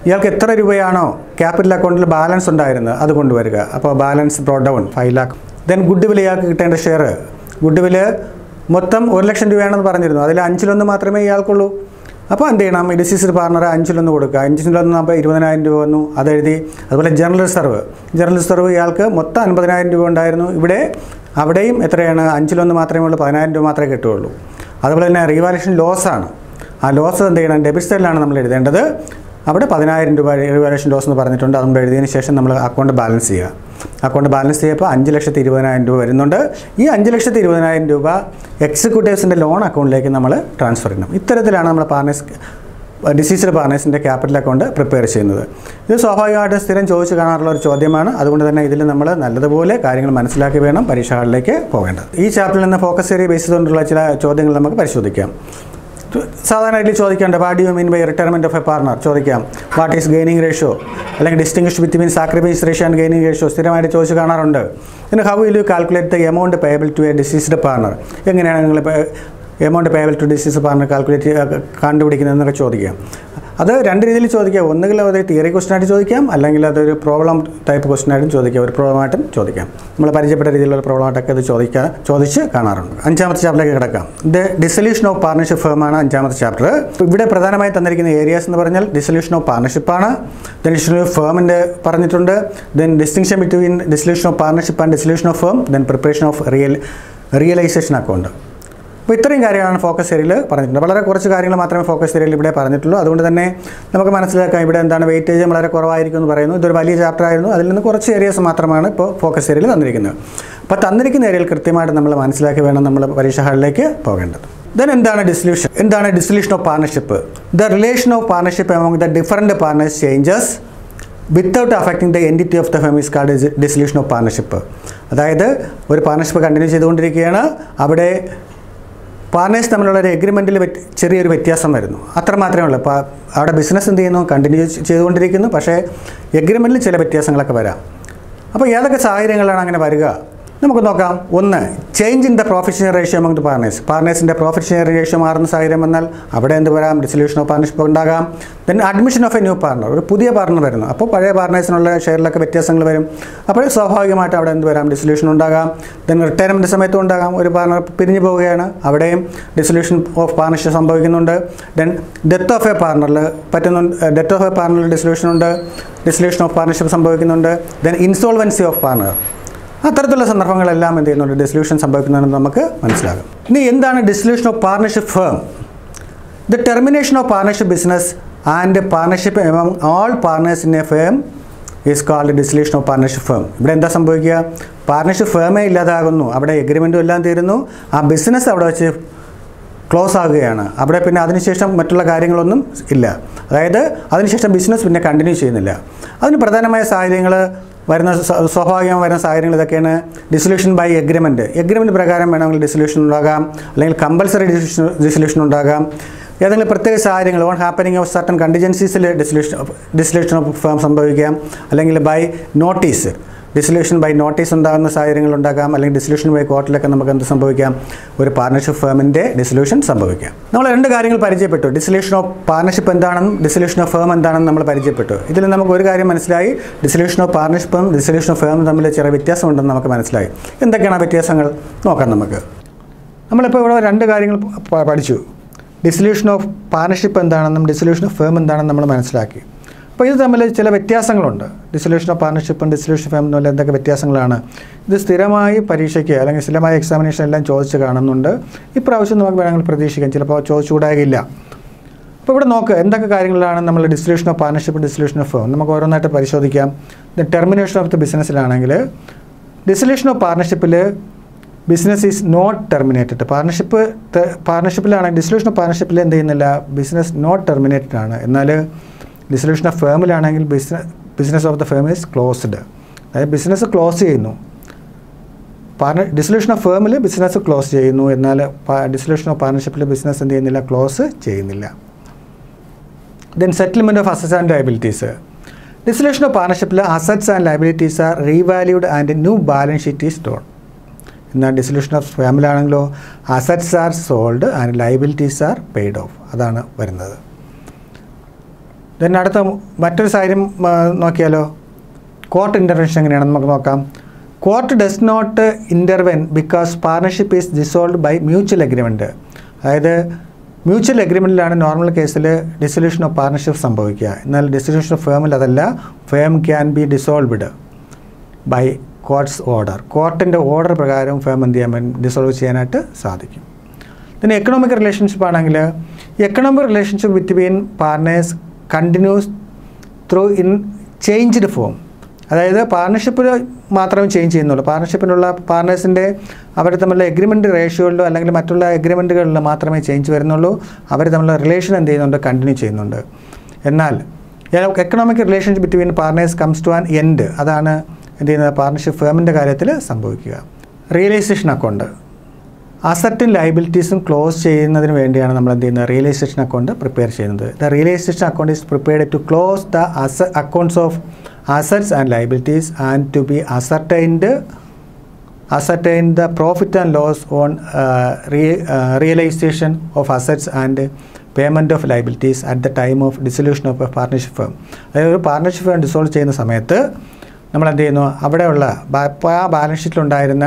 ഇയാൾക്ക് എത്ര രൂപയാണോ ക്യാപിറ്റൽ അക്കൗണ്ടിൽ ബാലൻസ് ഉണ്ടായിരുന്നത് അത് കൊണ്ടുവരിക. അപ്പോൾ balance brought down 5 lakh. Then good will ഇയാൾക്ക് കിട്ടേണ്ട ഷെയർ, ഗുഡ് വിൽ മൊത്തം 1 ലക്ഷം രൂപയാണെന്ന് പറഞ്ഞിരുന്നു. അതിൽ 5 മാത്രമേ ഇയാൾക്കുള്ളൂ. അപ്പോൾ എന്ത് ചെയ്യണം, ഈ ഡിസീസ്ഡ് പാർട്ണർ 5 കൊടുക്കുക. 5 അപ്പോൾ 20,000 രൂപ വന്നു, അതെഴുതി. അതുപോലെ ജനറൽ റിസർവ് ഇയാൾക്ക് മൊത്തം 50,000 രൂപ ഉണ്ടായിരുന്നു. അവിടെയും എത്രയാണ്, 5 മാത്രമേ ഉള്ളൂ, 10,000 രൂപ മാത്രമേ കിട്ടുകയുള്ളൂ. അതുപോലെ തന്നെ റീവാലുവേഷൻ ലോസ് ആണ്. ആ ലോസ് എന്ത് ചെയ്യണം, ഡെബിറ്റ് സൈഡിലാണ് നമ്മൾ എഴുതേണ്ടത്. അവിടെ 10,000 രൂപ റീവാലുവേഷൻ ലോസ് എന്ന് പറഞ്ഞിട്ടുണ്ട്. അതുകൊണ്ട് എഴുതിയതിന് ശേഷം നമ്മൾ അക്കൗണ്ട് ബാലൻസ് ചെയ്യുക. അക്കൗണ്ട് ബാലൻസ് ചെയ്യുമ്പോൾ 5,20,000 രൂപ വരുന്നുണ്ട്. ഈ 5,20,000 രൂപ എക്സിക്യൂട്ടീവ്സിൻ്റെ ലോൺ അക്കൗണ്ടിലേക്ക് നമ്മൾ ട്രാൻസ്ഫർ ചെയ്യണം. ഇത്തരത്തിലാണ് നമ്മൾ ഡിസീസ്ഡ് പാർട്ട്നേഴ്സിൻ്റെ ക്യാപിറ്റൽ അക്കൗണ്ട് പ്രിപ്പയർ ചെയ്യുന്നത്. ഇത് സ്വാഭാവികമായിട്ടും സ്ഥിരം ചോദിച്ച് കാണാറുള്ള ഒരു ചോദ്യമാണ്. അതുകൊണ്ട് തന്നെ ഇതിൽ നമ്മൾ നല്ലതുപോലെ കാര്യങ്ങൾ മനസ്സിലാക്കി വേണം പരീക്ഷ ഹാളിലേക്ക് പോകേണ്ടത്. ഈ ചാപ്റ്ററിൽ നിന്ന് ഫോക്കസ് ഏരിയ ബേസ് ചെയ്തുകൊണ്ടുള്ള ചില ചോദ്യങ്ങൾ നമുക്ക് പരിശോധിക്കാം. സാധാരണയായിട്ട് ചോദിക്കേണ്ട, what do you mean by retirement of a partner ചോദിക്കാം. വാട്ട് ഈസ് ഗെയിനിങ് റേഷ്യോ, അല്ലെങ്കിൽ distinguish between sacrifice ratio and gaining ratio സ്ഥിരമായിട്ട് ചോദിച്ച് കാണാറുണ്ട്. പിന്നെ how will you calculate the amount payable to a deceased partner, എങ്ങനെയാണ് നിങ്ങൾ amount payable to deceased partner calculate കണ്ടുപിടിക്കുന്നതെന്നൊക്കെ ചോദിക്കാം. അത് രണ്ട് രീതിയിൽ ചോദിക്കാം. ഒന്നുകിൽ അതൊരു തിയറി ക്വസ്റ്റൻ ആയിട്ട് ചോദിക്കാം, അല്ലെങ്കിൽ അതൊരു പ്രോബ്ലം ടൈപ്പ് ക്വസ്റ്റൻ ആയിട്ടും ചോദിക്കാം. ഒരു പ്രോബ്ലമായിട്ടും ചോദിക്കാം. നമ്മൾ പരിചയപ്പെട്ട രീതിയിലുള്ള പ്രോബ്ലമായിട്ടൊക്കെ ഇത് ചോദിച്ച് കാണാറുണ്ട്. 5ാമത്തെ ചാപ്റ്ററിലേക്ക് കിടക്കാം. The dissolution of partnership firm ആണ് 5ാമത്തെ ചാപ്റ്റർ. ഇവിടെ പ്രധാനമായി തന്നിരിക്കുന്ന ഏരിയാസ് എന്ന് പറഞ്ഞാൽ ഡിസൊല്യൂഷൻ ഓഫ് പാർട്ണർഷിപ്പാണ്. ദെൻ ഡിസൊല്യൂഷൻ ഓഫ് ഫേമിൻ്റെ പറഞ്ഞിട്ടുണ്ട്. Then distinction between dissolution of partnership and dissolution of firm. Then preparation of realisation account. അപ്പോൾ ഇത്രയും കാര്യങ്ങളാണ് ഫോക്കസ് ഏരിയയിൽ പറഞ്ഞിട്ടുണ്ട്. വളരെ കുറച്ച് കാര്യങ്ങൾ മാത്രമേ ഫോക്കസ് ഏരിയയിൽ ഇവിടെ പറഞ്ഞിട്ടുള്ളൂ. അതുകൊണ്ട് തന്നെ നമുക്ക് മനസ്സിലാക്കാം ഇവിടെ എന്താണ് വെയിറ്റേജ് വളരെ കുറവായിരിക്കും എന്ന് പറയുന്നു. ഇതൊരു വലിയ ചാപ്റ്റർ ആയിരുന്നു. അതിൽ നിന്ന് കുറച്ച് ഏരിയസ് മാത്രമാണ് ഇപ്പോൾ ഫോക്കസ് ഏരിയയിൽ തന്നിരിക്കുന്നത്. അപ്പോൾ തന്നിരിക്കുന്ന ഏരിയയിൽ കൃത്യമായിട്ട് നമ്മൾ മനസ്സിലാക്കി വേണം നമ്മൾ പരീക്ഷ ഹാളിലേക്ക് പോകേണ്ടത്. ദെൻ എന്താണ് dissolution of partnership? The relation of partnership among the different partners changes without affecting the entity of the firm is called dissolution of partnership. അതായത് ഒരു പാർട്ണർഷിപ്പ് കണ്ടിന്യൂ ചെയ്തുകൊണ്ടിരിക്കുകയാണ്. അവിടെ പാർട്ട്നേഴ്സ് തമ്മിലുള്ള ഒരു എഗ്രിമെൻറ്റിൽ ചെറിയൊരു വ്യത്യാസം വരുന്നു, അത്ര മാത്രമേ ഉള്ളൂ. അപ്പോൾ അവിടെ ബിസിനസ് എന്ത് ചെയ്യുന്നു, കണ്ടിന്യൂ ചെയ്തുകൊണ്ടിരിക്കുന്നു. പക്ഷേ എഗ്രിമെൻറ്റിൽ ചില വ്യത്യാസങ്ങളൊക്കെ വരാം. അപ്പോൾ ഏതൊക്കെ സാഹചര്യങ്ങളാണ് അങ്ങനെ വരിക നമുക്ക് നോക്കാം. ഒന്ന്, change in the profit share ratio among the പാർട്ട്നേഴ്സിൻ്റെ പ്രോഫിറ്റ് ഷെയർ റേഷ്യോ മാറുന്ന സാഹചര്യം വന്നാൽ അവിടെ എന്ത് വരാം, ഡിസൊല്യൂഷൻ ഓഫ് പാർട്ണർഷിപ്പ് ഉണ്ടാകാം. Then admission of a new partner, ഒരു പുതിയ പാർട്ണർ വരുന്നു. അപ്പോൾ പഴയ പാർട്ട്നേഴ്സിനുള്ള ഷെയറിലൊക്കെ വ്യത്യാസങ്ങൾ വരും. അപ്പോൾ സ്വാഭാവികമായിട്ട് അവിടെ എന്ത് വരാം, ഡിസൊല്യൂഷൻ ഉണ്ടാകാം. ദെൻ റിട്ടയർമെൻറ്റ് സമയത്തും ഉണ്ടാകാം. ഒരു പാർട്ണർ പിരിഞ്ഞു പോവുകയാണ്, അവിടെയും ഡിസൊല്യൂഷൻ ഓഫ് പാർട്ണർഷിപ്പ് സംഭവിക്കുന്നുണ്ട്. ദെൻ ഡെത്ത് ഓഫ് എ പാർട്ണറിൽ ഡിസൊല്യൂഷൻ ഉണ്ട്, ഡിസൊല്യൂഷൻ ഓഫ് പാർട്ണർഷിപ്പ് സംഭവിക്കുന്നുണ്ട്. ദെൻ ഇൻസോൾവൻസി ഓഫ് പാർട്ണർ, അത്തരത്തിലുള്ള സന്ദർഭങ്ങളെല്ലാം എന്ത് ചെയ്യുന്നുണ്ട്, ഡിസൊല്യൂഷൻ സംഭവിക്കുന്നതെന്ന് നമുക്ക് മനസ്സിലാകും. ഇനി എന്താണ് dissolution of partnership firm? The termination of partnership business and partnership among all partners in a firm is called dissolution of partnership firm. ഇവിടെ എന്താ സംഭവിക്കുക, പാർട്ണർഷിപ്പ് ഫേമേ ഇല്ലാതാകുന്നു, അവിടെ എഗ്രിമെൻറ്റും എല്ലാം തീരുന്നു, ആ ബിസിനസ് അവിടെ വെച്ച് ക്ലോസ് ആകുകയാണ്. അവിടെ പിന്നെ അതിനുശേഷം മറ്റുള്ള കാര്യങ്ങളൊന്നും ഇല്ല. അതായത് അതിനുശേഷം ബിസിനസ് പിന്നെ കണ്ടിന്യൂ ചെയ്യുന്നില്ല. അതിന് പ്രധാനമായ സാഹചര്യങ്ങൾ സ്വാഭാവികമായി വരുന്ന സാഹചര്യങ്ങൾ ഇതൊക്കെയാണ്. ഡിസൊല്യൂഷൻ ബൈ എഗ്രിമെൻറ്റ് പ്രകാരം വേണമെങ്കിൽ ഡിസൊല്യൂഷൻ ഉണ്ടാകാം, അല്ലെങ്കിൽ കമ്പൽസറി ഡിസൊല്യൂഷൻ ഉണ്ടാകാം. ഏതെങ്കിലും പ്രത്യേക സാഹചര്യങ്ങൾ ഓൺ ഹാപ്പനിങ് ഓഫ് സർട്ടൺ കണ്ടിജൻസീസിൽ ഡിസൊല്യൂഷൻ ഓഫ് ഫേം സംഭവിക്കാം, അല്ലെങ്കിൽ by notice dissolution by notice ഉണ്ടാകുന്ന സാഹചര്യങ്ങളുണ്ടാകാം, അല്ലെങ്കിൽ ഡിസൊല്യൂഷൻ ബൈ കോർട്ടിലൊക്കെ നമുക്ക് എന്ത് സംഭവിക്കാം, ഒരു പാർട്ണർഷിപ്പ് ഫേമിൻ്റെ ഡിസൊല്യൂഷൻ സംഭവിക്കാം. നമ്മൾ 2 കാര്യങ്ങൾ പരിചയപ്പെട്ടു. ഡിസൊല്യൂഷൻ ഓഫ് പാർട്ണർഷിപ്പ് എന്താണെന്നും ഡിസൊല്യൂഷൻ ഓഫ് ഫേം എന്താണെന്നും നമ്മൾ പരിചയപ്പെട്ടു. ഇതിൽ നമുക്ക് ഒരു കാര്യം മനസ്സിലായി, ഡിസൊല്യൂഷൻ ഓഫ് പാർട്ണർഷിപ്പും ഡിസൊല്യൂഷൻ ഓഫ് ഫേമും തമ്മിൽ ചെറിയ വ്യത്യാസമുണ്ടെന്ന് നമുക്ക് മനസ്സിലായി. എന്തൊക്കെയാണ് ആ വ്യത്യാസങ്ങൾ നോക്കാം നമുക്ക്. നമ്മളിപ്പോൾ ഇവിടെ 2 കാര്യങ്ങൾ പഠിച്ചു. ഡിസൊല്യൂഷൻ ഓഫ് പാർട്ണർഷിപ്പ് എന്താണെന്നും ഡിസൊല്യൂഷൻ ഓഫ് ഫേം എന്താണെന്നും നമ്മൾ മനസ്സിലാക്കി. അപ്പോൾ ഇത് തമ്മിൽ ചില വ്യത്യാസങ്ങളുണ്ട്. ഡിസൊല്യൂഷൻ ഓഫ് പാർട്ണർഷിപ്പും ഡിസൊല്യൂഷൻ ഓഫ് ഫേം തമ്മിൽ എന്തൊക്കെ വ്യത്യാസങ്ങളാണ്? ഇത് സ്ഥിരമായി പരീക്ഷയ്ക്ക് അല്ലെങ്കിൽ സ്ഥിരമായ എക്സാമിനേഷൻ എല്ലാം ചോദിച്ച് കാണുന്നുണ്ട്. ഇപ്രാവശ്യം നമുക്ക് വേണമെങ്കിൽ പ്രതീക്ഷിക്കാം, ചിലപ്പോൾ ചോദിച്ചുകൂടാകില്ല. അപ്പോൾ ഇവിടെ നോക്ക് എന്തൊക്കെ കാര്യങ്ങളാണ് നമ്മൾ dissolution of partnership dissolution of firm നമുക്ക് ഓരോന്നായിട്ട് പരിശോധിക്കാം. ടെർമിനേഷൻ ഓഫ് ദ ബിസിനസ്സിലാണെങ്കിൽ ഡിസൊല്യൂഷൻ ഓഫ് പാർട്ണർഷിപ്പിൽ ബിസിനസ് ഈസ് നോട്ട് ടെർമിനേറ്റഡ്. പാർട്ണർഷിപ്പിലാണെങ്കിൽ ഡിസൊല്യൂഷൻ ഓഫ് പാർട്ണർഷിപ്പിൽ എന്ത് ചെയ്യുന്നില്ല, ബിസിനസ് നോട്ട് ടെർമിനേറ്റഡ് ആണ്. എന്നാൽ ഡിസൊല്യൂഷൻ ഓഫ് ഫേമിലാണെങ്കിൽ business of the firm is closed. അതായത് ബിസിനസ് ക്ലോസ് ചെയ്യുന്നു. ഡിസൊല്യൂഷൻ ഓഫ് ഫേമിൽ ബിസിനസ് ക്ലോസ് ചെയ്യുന്നു, എന്നാൽ ഡിസൊല്യൂഷൻ ഓഫ് പാർട്ണർഷിപ്പിൽ ബിസിനസ് എന്ത് ചെയ്യുന്നില്ല, ക്ലോസ് ചെയ്യുന്നില്ല. Then settlement of assets and liabilities. Dissolution of പാർട്ണർഷിപ്പിൽ assets and liabilities are revalued and new balance sheet is done. എന്നാൽ ഡിസൊല്യൂഷൻ ഓഫ് ഫാമിലാണെങ്കിലോ assets are sold and liabilities are paid off. അതാണ് വരുന്നത്. Then അടുത്ത മറ്റൊരു കാര്യം നോക്കിയാലോ, കോർട്ട് ഇൻ്റർവെൻഷൻ എങ്ങനെയാണെന്ന് നമുക്ക് നോക്കാം. Court does not intervene because partnership is dissolved by mutual agreement. അതായത് മ്യൂച്വൽ അഗ്രിമെൻറ്റിലാണ് നോർമൽ കേസിൽ ഡിസൊല്യൂഷൻ ഓഫ് പാർട്ണർഷിപ്പ് സംഭവിക്കുക. എന്നാൽ ഡിസൊല്യൂഷൻ ഓഫ് ഫേമിൽ അതല്ല. Firm can be dissolved by courts order. കോർട്ടിൻ്റെ ഓർഡർ പ്രകാരം ഫേം എന്ത് ചെയ്യാൻ ഡിസോൾവ് ചെയ്യാനായിട്ട് സാധിക്കും. പിന്നെ എക്കണോമിക് റിലേഷൻഷിപ്പ് ആണെങ്കിൽ economic relationship between partners continues through in changed form. അതായത് പാർട്ണർഷിപ്പിൽ മാത്രമേ ചേഞ്ച് ചെയ്യുന്നുള്ളൂ. പാർട്ണർഷിപ്പിനുള്ള പാർട്ട്നേഴ്സിൻ്റെ അവർ തമ്മിലുള്ള എഗ്രിമെൻറ്റ് റേഷ്യോയിലോ അല്ലെങ്കിൽ മറ്റുള്ള എഗ്രിമെൻറ്റുകളിലോ മാത്രമേ ചേഞ്ച് വരുന്നുള്ളൂ. അവർ തമ്മിലുള്ള റിലേഷൻ എന്ത് ചെയ്യുന്നുണ്ട്, കണ്ടിന്യൂ ചെയ്യുന്നുണ്ട്. എന്നാൽ economic relationship between partners comes to an end. അതാണ് എന്ത് ചെയ്യുന്നത്, പാർട്ണർഷിപ്പ് ഫേമിൻ്റെ കാര്യത്തിൽ സംഭവിക്കുക. റിയലൈസേഷൻ അക്കൗണ്ട് അസറ്റും ലയബിലിറ്റീസും ക്ലോസ് ചെയ്യുന്നതിന് വേണ്ടിയാണ് നമ്മൾ എന്ത് ചെയ്യുന്നത്, റിയലൈസേഷൻ അക്കൗണ്ട് പ്രിപ്പയർ ചെയ്യുന്നത്. The realisation account is prepared to close the accounts of assets and liabilities and to be ascertained the profit and loss on realization of assets and payment of liabilities at the time of dissolution of a partnership firm. അതായത് ഒരു partnership firm dissolve ചെയ്യുന്ന സമയത്ത് നമ്മൾ എന്ത് ചെയ്യുന്നു, അവിടെയുള്ള ആ balance ഷീറ്റിലുണ്ടായിരുന്ന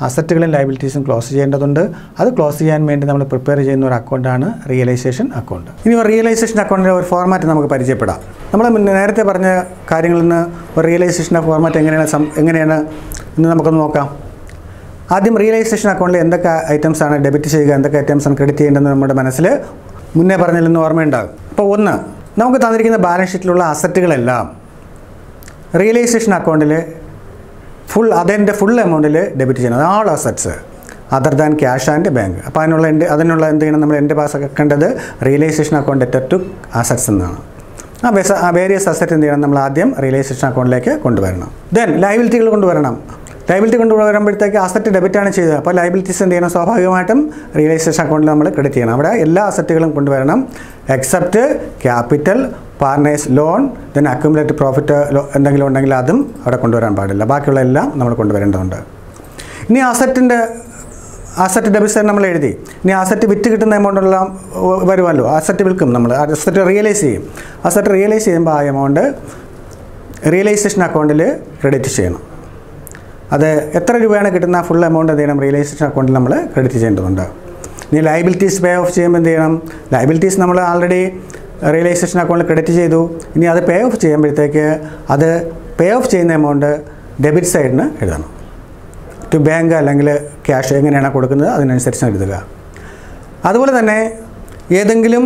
അസറ്റുകളും ലയബിലിറ്റീസും close ചെയ്യേണ്ടതുണ്ട്. അത് ക്ലോസ് ചെയ്യാൻ വേണ്ടി നമ്മൾ പ്രിപ്പയർ ചെയ്യുന്ന ഒരു അക്കൗണ്ടാണ് റിയലൈസേഷൻ അക്കൗണ്ട്. ഇനി ഒരു റിയലൈസേഷൻ അക്കൗണ്ടിൻ്റെ ഒരു ഫോർമാറ്റ് നമുക്ക് പരിചയപ്പെടാം. നമ്മൾ നേരത്തെ പറഞ്ഞ കാര്യങ്ങളിൽ നിന്ന് ഒരു റിയലൈസേഷൻ ഫോർമാറ്റ് എങ്ങനെയാണ് എന്ന് നമുക്കൊന്ന് നോക്കാം. ആദ്യം റിയലൈസേഷൻ അക്കൗണ്ടിൽ എന്തൊക്കെ ഐറ്റംസാണ് ഡെബിറ്റ് ചെയ്യുക, എന്തൊക്കെ ഐറ്റംസാണ് ക്രെഡിറ്റ് ചെയ്യേണ്ടതെന്ന് നമ്മുടെ മനസ്സിൽ മുന്നേ പറഞ്ഞതിൽ നിന്ന് ഓർമ്മയുണ്ടാകും. അപ്പോൾ ഒന്ന്, നമുക്ക് തന്നിരിക്കുന്ന ബാലൻസ് ഷീറ്റിലുള്ള അസറ്റുകളെല്ലാം റിയലൈസേഷൻ അക്കൗണ്ടിൽ അതിൻ്റെ ഫുൾ എമൗണ്ടിൽ ഡെബിറ്റ് ചെയ്യണം. All assets other than cash and bank. അപ്പോൾ അതിനുള്ള എന്ത് ചെയ്യണം, നമ്മൾ എൻ്റെ പാസ് ആക്കേണ്ടത് realisation account debtor to assets എന്നാണ്. ആ വേരിയസ് അസറ്റ് എന്ത് ചെയ്യണം, നമ്മൾ ആദ്യം റിയലൈസേഷൻ അക്കൗണ്ടിലേക്ക് കൊണ്ടുവരണം. ദെൻ ലയബിലിറ്റികൾ കൊണ്ടുവരണം. ലയബിലിറ്റി കൊണ്ടുവരുമ്പോഴത്തേക്ക് അസറ്റ് ഡെബിറ്റാണ് ചെയ്തത്. അപ്പോൾ ലയബിലിറ്റീസ് എന്ത് ചെയ്യണം, സ്വാഭാവികമായിട്ടും റിയലൈസേഷൻ അക്കൗണ്ടിൽ നമ്മൾ ക്രെഡിറ്റ് ചെയ്യണം. അവിടെ എല്ലാ അസറ്റുകളും കൊണ്ടുവരണം except capital, partners loan, then accumulated profit എന്തെങ്കിലും ഉണ്ടെങ്കിൽ അതും അവിടെ കൊണ്ടുവരാൻ പാടില്ല. ബാക്കിയുള്ള എല്ലാം നമ്മൾ കൊണ്ടുവരേണ്ടതുണ്ട്. ഇനി അസറ്റ് ഡെബിറ്റ് സൈഡ് നമ്മൾ എഴുതി. ഇനി അസറ്റ് വിറ്റ് കിട്ടുന്ന എമൗണ്ടെല്ലാം വരുമല്ലോ. അസറ്റ് വിൽക്കും, നമ്മൾ അസറ്റ് റിയലൈസ് ചെയ്യും. അസറ്റ് റിയലൈസ് ചെയ്യുമ്പോൾ ആ എമൗണ്ട് റിയലൈസേഷൻ അക്കൗണ്ടിൽ ക്രെഡിറ്റ് ചെയ്യണം. അത് എത്ര രൂപയാണ് കിട്ടുന്ന ഫുൾ എമൗണ്ട് എന്ത് ചെയ്യണം, റിയലൈസേഷൻ അക്കൗണ്ടിൽ നമ്മൾ ക്രെഡിറ്റ് ചെയ്യേണ്ടതുണ്ട്. ഇനി ലയബിലിറ്റീസ് പേ ഓഫ് ചെയ്യുമ്പോൾ എന്ത് ചെയ്യണം, ലയബിലിറ്റീസ് നമ്മൾ ആൾറെഡി റിയലൈസേഷൻ അക്കൗണ്ടിൽ ക്രെഡിറ്റ് ചെയ്തു. ഇനി അത് പേ ഓഫ് ചെയ്യുമ്പോഴത്തേക്ക് അത് പേ ഓഫ് ചെയ്യുന്ന എമൗണ്ട് ഡെബിറ്റ് സൈഡിന് എഴുതണം. ടു ബാങ്ക് അല്ലെങ്കിൽ ക്യാഷ് എങ്ങനെയാണ് കൊടുക്കുന്നത് അതിനനുസരിച്ച് എഴുതുക. അതുപോലെ തന്നെ ഏതെങ്കിലും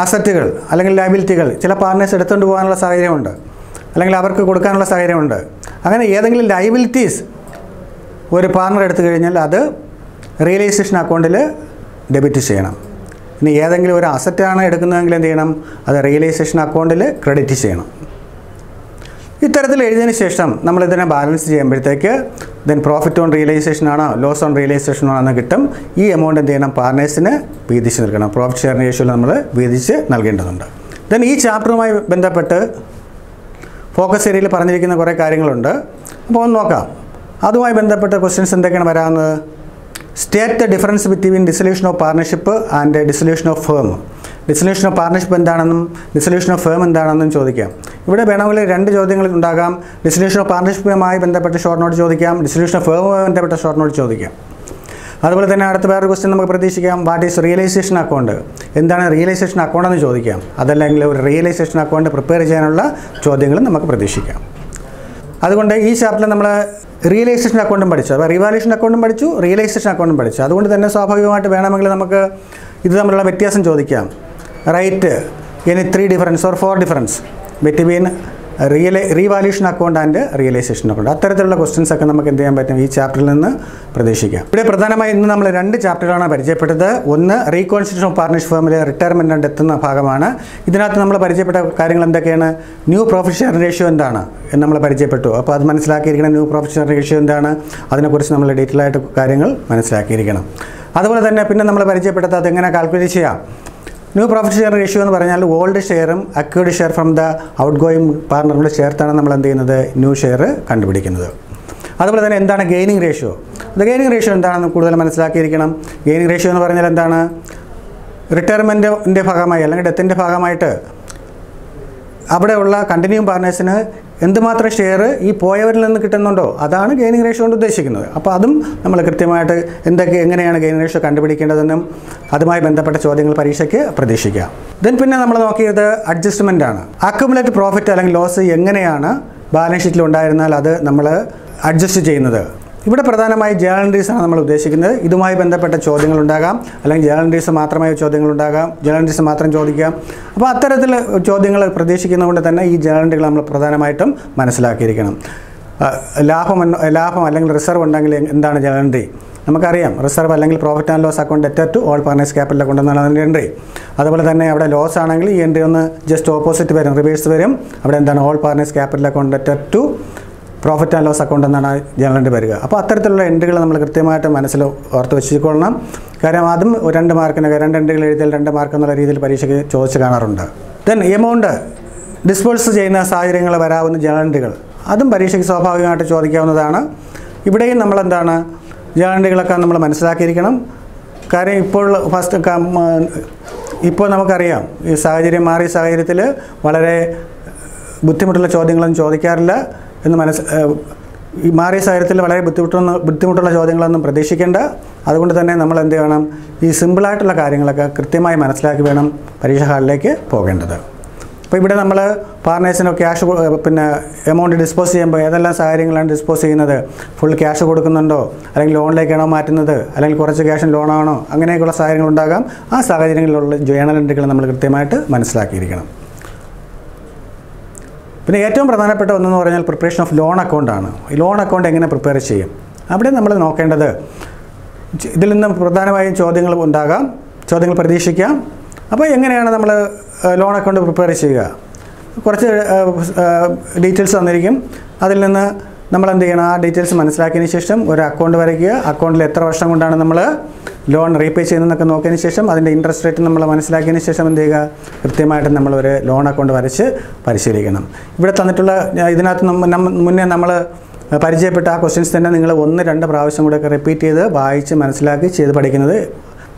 അസറ്റുകൾ അല്ലെങ്കിൽ ലയബിലിറ്റികൾ ചില പാർട്ട്നേഴ്സ് എടുത്തുകൊണ്ട് പോകാനുള്ള സാഹചര്യമുണ്ട്, അല്ലെങ്കിൽ അവർക്ക് കൊടുക്കാനുള്ള സാഹചര്യമുണ്ട്. അങ്ങനെ ഏതെങ്കിലും ലയബിലിറ്റീസ് ഒരു പാർട്ണർ എടുത്തു കഴിഞ്ഞാൽ അത് റിയലൈസേഷൻ അക്കൗണ്ടിൽ ഡെബിറ്റ് ചെയ്യണം. ഇനി ഏതെങ്കിലും ഒരു അസറ്റാണ് എടുക്കുന്നതെങ്കിൽ എന്ത് ചെയ്യണം, അത് റിയലൈസേഷൻ അക്കൗണ്ടിൽ ക്രെഡിറ്റ് ചെയ്യണം. ഇത്തരത്തിൽ എഴുതിയതിന് ശേഷം നമ്മളിതിനെ ബാലൻസ് ചെയ്യുമ്പോഴത്തേക്ക് ദെൻ പ്രോഫിറ്റ് ഓൺ റിയലൈസേഷൻ ആണോ ലോസ് ഓൺ റിയലൈസേഷൻ ആണോ എന്ന് കിട്ടും. ഈ എമൗണ്ട് എന്ത് ചെയ്യണം, പാർട്ട്നേഴ്സിന് വീതിച്ച് നൽകണം. പ്രോഫിറ്റ് ഷെയറിംഗ് റേഷ്യോയിൽ നമ്മൾ വീതിച്ച് നൽകേണ്ടതുണ്ട്. ദെൻ ഈ ചാപ്റ്ററുമായി ബന്ധപ്പെട്ട് ഫോക്കസ് ഏരിയയിൽ പറഞ്ഞിരിക്കുന്ന കുറേ കാര്യങ്ങളുണ്ട്. അപ്പോൾ ഒന്ന് നോക്കാം. അതുമായി ബന്ധപ്പെട്ട ക്വസ്റ്റ്യൻസ് എന്തൊക്കെയാണ് വരാവുന്നത്? State the difference between dissolution of partnership and dissolution of firm. Dissolution of partnership എന്താണെന്നും ഡിസൊല്യൂഷൻ ഓഫ് ഫേം എന്താണെന്നും ചോദിക്കാം. ഇവിടെ വേണമെങ്കിൽ 2 ചോദ്യങ്ങൾ ഉണ്ടാകാം. ഡിസൊല്യൂഷൻ ഓഫ് പാർട്ണർഷിപ്പുമായി ബന്ധപ്പെട്ട ഷോർട്ട് നോട്ട് ചോദിക്കാം, ഡിസൊല്യൂഷൻ ഓഫ് ഫേമുമായി ബന്ധപ്പെട്ട ഷോർട്ട് നോട്ട് ചോദിക്കാം. അതുപോലെ തന്നെ അടുത്ത വേറൊരു ക്വസ്റ്റ്യൻ നമുക്ക് പ്രതീക്ഷിക്കാം. What is realisation account? എന്താണ് റിയലൈസേഷൻ അക്കൗണ്ട് എന്ന് ചോദിക്കാം. അതല്ലെങ്കിൽ ഒരു റിയലൈസേഷൻ അക്കൗണ്ട് പ്രിപ്പയർ ചെയ്യാനുള്ള ചോദ്യങ്ങളും നമുക്ക് പ്രതീക്ഷിക്കാം. അതുകൊണ്ട് ഈ ചാപ്റ്ററിൽ നമ്മൾ റിയലൈസേഷൻ അക്കൗണ്ടും പഠിച്ചു, അപ്പോൾ റിവാലുവേഷൻ അക്കൗണ്ടും പഠിച്ചു, റിയലൈസേഷൻ അക്കൗണ്ടും പഠിച്ചു. അതുകൊണ്ട് തന്നെ സ്വാഭാവികമായിട്ട് വേണമെങ്കിൽ നമുക്ക് ഇത് തമ്മിലുള്ള വ്യത്യാസം ചോദിക്കാം. Write any 3 difference or 4 difference between revaluation account and realisation account. അത്തരത്തിലുള്ള ക്വസ്റ്റ്യൻസ് ഒക്കെ നമുക്ക് എന്ത് ചെയ്യാൻ പറ്റും, ഈ ചാപ്റ്ററിൽ നിന്ന് പ്രതീക്ഷിക്കാം. ഇവിടെ പ്രധാനമായും ഇന്ന് നമ്മൾ 2 ചാപ്റ്ററുകളാണ് പരിചയപ്പെട്ടത്. ഒന്ന് റീകോൺസ്റ്റിറ്റ്യൂഷൻ ഓഫ് പാർട്ണർഷിപ്പ് ഫേമിലെ റിട്ടയർമെൻറ്റ് ആൻഡ് ഡെത്ത് എന്ന ഭാഗമാണ്. ഇതിനകത്ത് നമ്മൾ പരിചയപ്പെട്ട കാര്യങ്ങൾ എന്തൊക്കെയാണ്? ന്യൂ പ്രോഫിറ്റ് ഷെയർ റേഷ്യോ എന്താണ് എന്ന് നമ്മൾ പരിചയപ്പെട്ടു. അപ്പോൾ അത് മനസ്സിലാക്കിയിരിക്കണം. ന്യൂ പ്രോഫിറ്റ് ഷെയർ റേഷ്യോ എന്താണ്, അതിനെക്കുറിച്ച് നമ്മൾ ഡീറ്റെയിൽ ആയിട്ട് കാര്യങ്ങൾ മനസ്സിലാക്കിയിരിക്കണം. അതുപോലെ തന്നെ പിന്നെ നമ്മൾ പരിചയപ്പെട്ടത് അതെങ്ങനെ കാൽക്കുലേറ്റ് ചെയ്യാം. ന്യൂ പ്രോഫിറ്റ് ഷെയർ റേഷ്യോ എന്ന് പറഞ്ഞാൽ ഓൾഡ് ഷെയറും acquired share from the outgoing പാർട്ണറുടെ ചേർത്താണ് നമ്മൾ എന്ത് ചെയ്യുന്നത്, ന്യൂ ഷെയർ കണ്ടുപിടിക്കുന്നത്. അതുപോലെ തന്നെ എന്താണ് ഗെയിനിങ് റേഷ്യോ? അത് ഗെയിനിങ് റേഷ്യോ എന്താണെന്ന് കൂടുതൽ മനസ്സിലാക്കിയിരിക്കണം. ഗെയിനിങ് റേഷ്യോ എന്ന് പറഞ്ഞാൽ എന്താണ്? റിട്ടയർമെൻറ്റിൻ്റെ ഭാഗമായി അല്ലെങ്കിൽ ഡെത്തിൻ്റെ ഭാഗമായിട്ട് അവിടെയുള്ള കണ്ടിന്യൂയിങ് പാർട്ട്നേഴ്സിന് എന്തുമാത്രം ഷെയർ ഈ പോയവരിൽ നിന്ന് കിട്ടുന്നുണ്ടോ അതാണ് ഗെയിനിങ് റേഷ്യോ കൊണ്ട് ഉദ്ദേശിക്കുന്നത്. അപ്പോൾ അതും നമ്മൾ കൃത്യമായിട്ട് എങ്ങനെയാണ് ഗെയിനിങ് റേഷ്യോ കണ്ടുപിടിക്കേണ്ടതെന്നും അതുമായി ബന്ധപ്പെട്ട ചോദ്യങ്ങൾ പരീക്ഷയ്ക്ക് പ്രതീക്ഷിക്കാം. പിന്നെ നമ്മൾ നോക്കിയത് അഡ്ജസ്റ്റ്മെൻ്റ് ആണ്. അക്യുമുലേറ്റഡ് പ്രോഫിറ്റ് അല്ലെങ്കിൽ ലോസ് എങ്ങനെയാണ് ബാലൻസ് ഷീറ്റിൽ ഉണ്ടായിരുന്നാൽ അത് നമ്മൾ അഡ്ജസ്റ്റ് ചെയ്യുന്നത്. ഇവിടെ പ്രധാനമായി ജേണൽ എൻട്രീസാണ് നമ്മൾ ഉദ്ദേശിക്കുന്നത്. ഇതുമായി ബന്ധപ്പെട്ട ചോദ്യങ്ങളുണ്ടാകാം, അല്ലെങ്കിൽ ജേണൽ എൻട്രീസ് മാത്രമായ ചോദ്യങ്ങളുണ്ടാകാം, ജേണൽ എൻട്രീസ് മാത്രം ചോദിക്കാം. അപ്പോൾ അത്തരത്തിൽ ചോദ്യങ്ങൾ പ്രതീക്ഷിക്കുന്നതുകൊണ്ട് തന്നെ ഈ ജേണൽ എൻട്രികൾ നമ്മൾ പ്രധാനമായിട്ടും മനസ്സിലാക്കിയിരിക്കണം. ലാഭം അല്ലെങ്കിൽ റിസർവ് ഉണ്ടെങ്കിൽ എന്താണ് ജേണൽ എൻട്രി? നമുക്കറിയാം, റിസർവ് അല്ലെങ്കിൽ profit and loss account debtor to all partners capital account എന്നാണ് അതിൻ്റെ എൻട്രി. അതുപോലെ തന്നെ അവിടെ ലോസ് ആണെങ്കിൽ ഈ എൻട്രി ഒന്ന് ജസ്റ്റ് ഓപ്പോസിറ്റ് വരും, റിവേഴ്സ് വരും. അവിടെ എന്താണ് all partners capital account debtor to profit and loss account എന്നാണ് ജേണൽ എൻട്രി വരിക. അപ്പോൾ അത്തരത്തിലുള്ള എൻട്രികൾ നമ്മൾ കൃത്യമായിട്ട് മനസ്സിൽ ഓർത്ത് വെച്ചുകൊള്ളണം. കാര്യം അതും 2 മാർക്കിന് 2 എൻട്രികൾ എഴുതിയാൽ 2 മാർക്ക് എന്നുള്ള രീതിയിൽ പരീക്ഷയ്ക്ക് ചോദിച്ച് കാണാറുണ്ട്. എമൗണ്ട് ഡിസ്പോഴ്സ് ചെയ്യുന്ന സാഹചര്യങ്ങൾ വരാവുന്ന ജേണൽ എൻട്രികൾ അതും പരീക്ഷയ്ക്ക് സ്വാഭാവികമായിട്ട് ചോദിക്കാവുന്നതാണ്. ഇവിടെയും നമ്മളെന്താണ് ജേണൽ എൻട്രികളൊക്കെ നമ്മൾ മനസ്സിലാക്കിയിരിക്കണം. കാര്യം ഇപ്പോൾ നമുക്കറിയാം ഈ സാഹചര്യം മാറിയ സാഹചര്യത്തിൽ വളരെ ബുദ്ധിമുട്ടുള്ള ചോദ്യങ്ങളൊന്നും ചോദിക്കാറില്ല എന്ന് ഈ മാറിയ സാഹചര്യത്തിൽ വളരെ ബുദ്ധിമുട്ടുള്ള ചോദ്യങ്ങളൊന്നും പ്രതീക്ഷിക്കേണ്ട. അതുകൊണ്ട് തന്നെ നമ്മൾ എന്ത് ചെയ്യണം, ഈ സിമ്പിളായിട്ടുള്ള കാര്യങ്ങളൊക്കെ കൃത്യമായി മനസ്സിലാക്കി വേണം പരീക്ഷാ ഹാളിലേക്ക് പോകേണ്ടത്. അപ്പോൾ ഇവിടെ നമ്മൾ പാർട്ട്നേഴ്സിന് ക്യാഷ് എമൗണ്ട് ഡിസ്പോസ് ചെയ്യുമ്പോൾ ഏതെല്ലാം സാഹചര്യങ്ങളാണ് ഡിസ്പോസ് ചെയ്യുന്നത്? ഫുൾ ക്യാഷ് കൊടുക്കുന്നുണ്ടോ, അല്ലെങ്കിൽ ലോണിലേക്കാണോ മാറ്റുന്നത്, അല്ലെങ്കിൽ കുറച്ച് ക്യാഷ് ലോണാണോ, അങ്ങനെയൊക്കെയുള്ള സാഹചര്യങ്ങളുണ്ടാകാം. ആ സാഹചര്യങ്ങളിലുള്ള ജേണൽ എൻട്രികൾ നമ്മൾ കൃത്യമായിട്ട് മനസ്സിലാക്കിയിരിക്കണം. പിന്നെ ഏറ്റവും പ്രധാനപ്പെട്ട ഒന്നെന്ന് പറഞ്ഞാൽ പ്രിപ്പറേഷൻ ഓഫ് ലോൺ അക്കൗണ്ടാണ്. ഈ ലോൺ അക്കൗണ്ട് എങ്ങനെ പ്രിപ്പയർ ചെയ്യും? അവിടെ നമ്മൾ നോക്കേണ്ടത്, ഇതിൽ നിന്ന് പ്രധാനമായും ചോദ്യങ്ങൾ പ്രതീക്ഷിക്കാം. അപ്പോൾ എങ്ങനെയാണ് നമ്മൾ ലോൺ അക്കൗണ്ട് പ്രിപ്പയർ ചെയ്യുക? കുറച്ച് ഡീറ്റെയിൽസ് തന്നിരിക്കും. അതിൽ നിന്ന് നമ്മൾ എന്ത് ചെയ്യണം, ആ ഡീറ്റെയിൽസ് മനസ്സിലാക്കിയതിന് ശേഷം ഒരു അക്കൗണ്ട് വരയ്ക്കുക. അക്കൗണ്ടിൽ എത്ര വർഷം കൊണ്ടാണ് നമ്മൾ ലോൺ റീപേ ചെയ്യുന്നതെന്നൊക്കെ നോക്കിയതിന് ശേഷം അതിൻ്റെ ഇൻട്രസ്റ്റ് റേറ്റ് നമ്മൾ മനസ്സിലാക്കിയതിന് ശേഷം എന്ത് ചെയ്യുക, കൃത്യമായിട്ട് നമ്മളൊരു ലോൺ അക്കൗണ്ട് വരച്ച് പരിശീലിക്കണം. ഇവിടെ തന്നിട്ടുള്ള ഇതിനകത്ത് മുന്നേ നമ്മൾ പരിചയപ്പെട്ട ആ ക്വസ്റ്റ്യൻസ് തന്നെ നിങ്ങൾ 1-2 പ്രാവശ്യം കൂടെയൊക്കെ റിപ്പീറ്റ് ചെയ്ത് വായിച്ച് മനസ്സിലാക്കി ചെയ്ത് പഠിക്കുന്നത്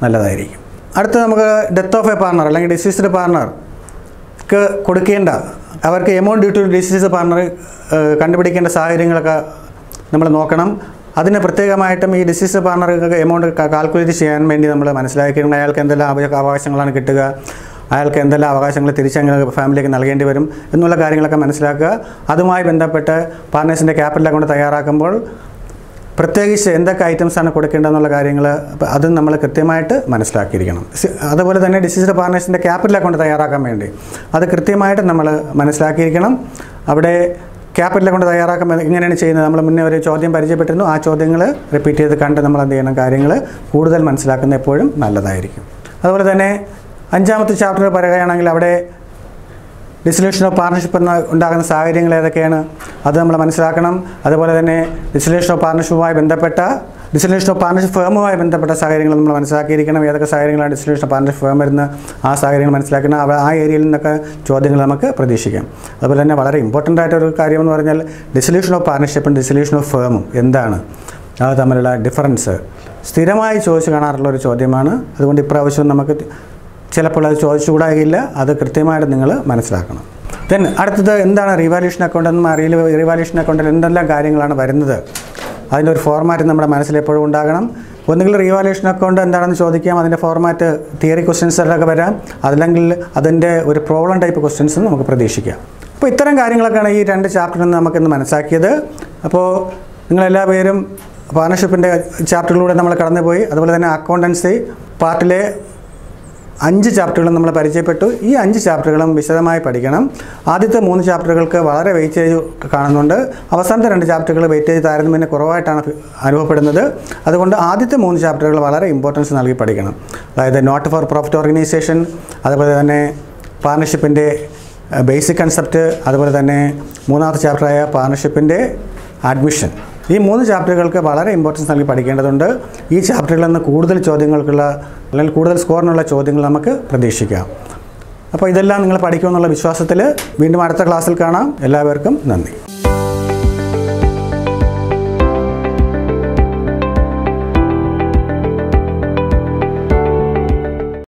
നല്ലതായിരിക്കും. അടുത്ത നമുക്ക് ഡെത്ത് ഓഫ് എ പാർട്ണർ അല്ലെങ്കിൽ ഡിസീസ്ഡ് പാർട്ണർക്ക് കൊടുക്കേണ്ട അവർക്ക് amount due to deceased partner കണ്ടുപിടിക്കേണ്ട സാഹചര്യങ്ങളൊക്കെ നമ്മൾ നോക്കണം. അതിന് പ്രത്യേകമായിട്ടും ഈ ഡിസീസ് പാർട്ണർക്ക് എമൗണ്ട് കാൽക്കുലേറ്റ് ചെയ്യാൻ വേണ്ടി നമ്മൾ മനസ്സിലാക്കിയിട്ടുണ്ട്. അയാൾക്ക് എന്തെല്ലാം അവകാശങ്ങളാണ് കിട്ടുക, അയാൾക്ക് എന്തെല്ലാം അവകാശങ്ങൾ തിരിച്ചങ്ങനെ ഫാമിലിക്ക് നൽകേണ്ടി വരും എന്നുള്ള കാര്യങ്ങളൊക്കെ മനസ്സിലാക്കുക. അതുമായി ബന്ധപ്പെട്ട് പാർട്ട്നേഴ്സിൻ്റെ ക്യാപിറ്റൽ അക്കൗണ്ട് തയ്യാറാക്കുമ്പോൾ പ്രത്യേകിച്ച് എന്തൊക്കെ ഐറ്റംസാണ് കൊടുക്കേണ്ടതെന്നുള്ള കാര്യങ്ങൾ അതും നമ്മൾ കൃത്യമായിട്ട് മനസ്സിലാക്കിയിരിക്കണം. അതുപോലെ തന്നെ ഡിസീസ്ഡ് പാർട്ട്നേഴ്സിൻ്റെ ക്യാപിറ്റൽ അക്കൗണ്ട് തയ്യാറാക്കാൻ വേണ്ടി അത് കൃത്യമായിട്ട് നമ്മൾ മനസ്സിലാക്കിയിരിക്കണം. അവിടെ ക്യാപിറ്റൽ അക്കൗണ്ട് തയ്യാറാക്കുമ്പോൾ എങ്ങനെയാണ് ചെയ്യുന്നത്? നമ്മൾ മുന്നേ ഒരു ചോദ്യം പരിചയപ്പെട്ടിരുന്നു. ആ ചോദ്യങ്ങൾ റിപ്പീറ്റ് ചെയ്ത് കണ്ട് നമ്മൾ എന്ത് ചെയ്യണം, കാര്യങ്ങൾ കൂടുതൽ മനസ്സിലാക്കുന്ന എപ്പോഴും നല്ലതായിരിക്കും. അതുപോലെ തന്നെ 5ാമത്തെ ചാപ്റ്റർ പറയുകയാണെങ്കിൽ അവിടെ ഡിസൊല്യൂഷൻ ഓഫ് പാർട്ണർഷിപ്പ് ഉണ്ടാകുന്ന സാഹചര്യങ്ങൾ ഏതൊക്കെയാണ് അത് നമ്മൾ മനസ്സിലാക്കണം. അതുപോലെ തന്നെ ഡിസൊല്യൂഷൻ ഓഫ് പാർട്ണർഷിപ്പുമായി ബന്ധപ്പെട്ട ഡിസൊല്യൂഷൻ ഓഫ് പാർട്ണർഷിപ്പ് ഫേമുമായി ബന്ധപ്പെട്ട സാഹചര്യങ്ങൾ നമ്മൾ മനസ്സിലാക്കിയിരിക്കണം. ഏതൊക്കെ സാഹചര്യങ്ങളാണ് ഡിസൊല്യൂഷൻ ഓഫ് പാർട്ണർഷിപ്പ് ഫേം വരുന്ന ആ സാഹചര്യങ്ങൾ മനസ്സിലാക്കണം. ആ ഏരിയയിൽ നിന്നൊക്കെ ചോദ്യങ്ങൾ നമുക്ക് പ്രതീക്ഷിക്കാം. അതുപോലെ തന്നെ വളരെ ഇമ്പോർട്ടൻ്റ് ആയിട്ടൊരു കാര്യമെന്ന് പറഞ്ഞാൽ ഡിസൊല്യൂഷൻ ഓഫ് പാർട്ണർഷിപ്പും ഡിസൊല്യൂഷൻ ഓഫ് ഫേമും എന്താണ്, അത് തമ്മിലുള്ള ഡിഫറൻസ് സ്ഥിരമായി ചോദിച്ചു കാണാറുള്ള ഒരു ചോദ്യമാണ്. അതുകൊണ്ട് ഇപ്രാവശ്യം നമുക്ക് ചിലപ്പോൾ അത് ചോദിച്ചുകൂടാകില്ല. അത് കൃത്യമായിട്ട് നിങ്ങൾ മനസ്സിലാക്കണം. ദെൻ അടുത്തത് എന്താണ് റീവാല്യൂഷൻ അക്കൗണ്ട് എന്നും അറിയില്ല. റീവാല്യൂഷൻ അക്കൗണ്ടിൽ എന്തെല്ലാം കാര്യങ്ങളാണ് വരുന്നത്, അതിൻ്റെ ഒരു ഫോർമാറ്റ് നമ്മുടെ മനസ്സിൽ എപ്പോഴും ഉണ്ടാകണം. ഒന്നുകിൽ റീവാല്യൂഷൻ അക്കൗണ്ട് എന്താണെന്ന് ചോദിക്കാം, അതിൻ്റെ ഫോർമാറ്റ് തിയറി ക്വസ്റ്റ്യൻസിലൊക്കെ വരാം, അതല്ലെങ്കിൽ അതിൻ്റെ ഒരു പ്രോബ്ലം ടൈപ്പ് ക്വസ്റ്റ്യൻസും നമുക്ക് പ്രതീക്ഷിക്കാം. അപ്പോൾ ഇത്തരം കാര്യങ്ങളൊക്കെയാണ് ഈ 2 ചാപ്റ്ററിൽ നിന്ന് നമുക്കിന്ന് മനസ്സിലാക്കിയത്. അപ്പോൾ നിങ്ങളെല്ലാ പേരും പാർട്ണർഷിപ്പിൻ്റെ ചാപ്റ്ററിലൂടെ നമ്മൾ കടന്നുപോയി. അതുപോലെ തന്നെ അക്കൗണ്ടൻസി പാർട്ടിലെ 5 ചാപ്റ്ററുകളും നമ്മൾ പരിചയപ്പെട്ടു. ഈ 5 ചാപ്റ്ററുകളും വിശദമായി പഠിക്കണം. ആദ്യത്തെ 3 ചാപ്റ്ററുകൾക്ക് വളരെ വെയിറ്റേജ് കാണുന്നുണ്ട്. അവസാനത്തെ 2 ചാപ്റ്ററുകൾ വെയിറ്റേജ് താരതമ്യേന കുറവായിട്ടാണ് അനുഭവപ്പെടുന്നത്. അതുകൊണ്ട് ആദ്യത്തെ 3 ചാപ്റ്ററുകൾ വളരെ ഇമ്പോർട്ടൻസ് നൽകി പഠിക്കണം. അതായത് നോട്ട് ഫോർ പ്രോഫിറ്റ് ഓർഗനൈസേഷൻ, അതുപോലെ തന്നെ പാർട്ണർഷിപ്പിൻ്റെ ബേസിക് കൺസെപ്റ്റ്, അതുപോലെ തന്നെ 3ാമത്തെ ചാപ്റ്ററായ പാർട്ണർഷിപ്പിൻ്റെ അഡ്മിഷൻ. ഈ 3 ചാപ്റ്ററുകൾക്ക് വളരെ ഇമ്പോർട്ടൻസ് നൽകി പഠിക്കേണ്ടതുണ്ട്. ഈ ചാപ്റ്ററുകളിൽ നിന്ന് കൂടുതൽ ചോദ്യങ്ങൾക്കുള്ള അല്ലെങ്കിൽ കൂടുതൽ സ്കോറിനുള്ള ചോദ്യങ്ങൾ നമുക്ക് പ്രതീക്ഷിക്കാം. അപ്പോൾ ഇതെല്ലാം നിങ്ങൾ പഠിക്കുമെന്നുള്ള വിശ്വാസത്തിൽ വീണ്ടും അടുത്ത ക്ലാസ്സിൽ കാണാം. എല്ലാവർക്കും നന്ദി.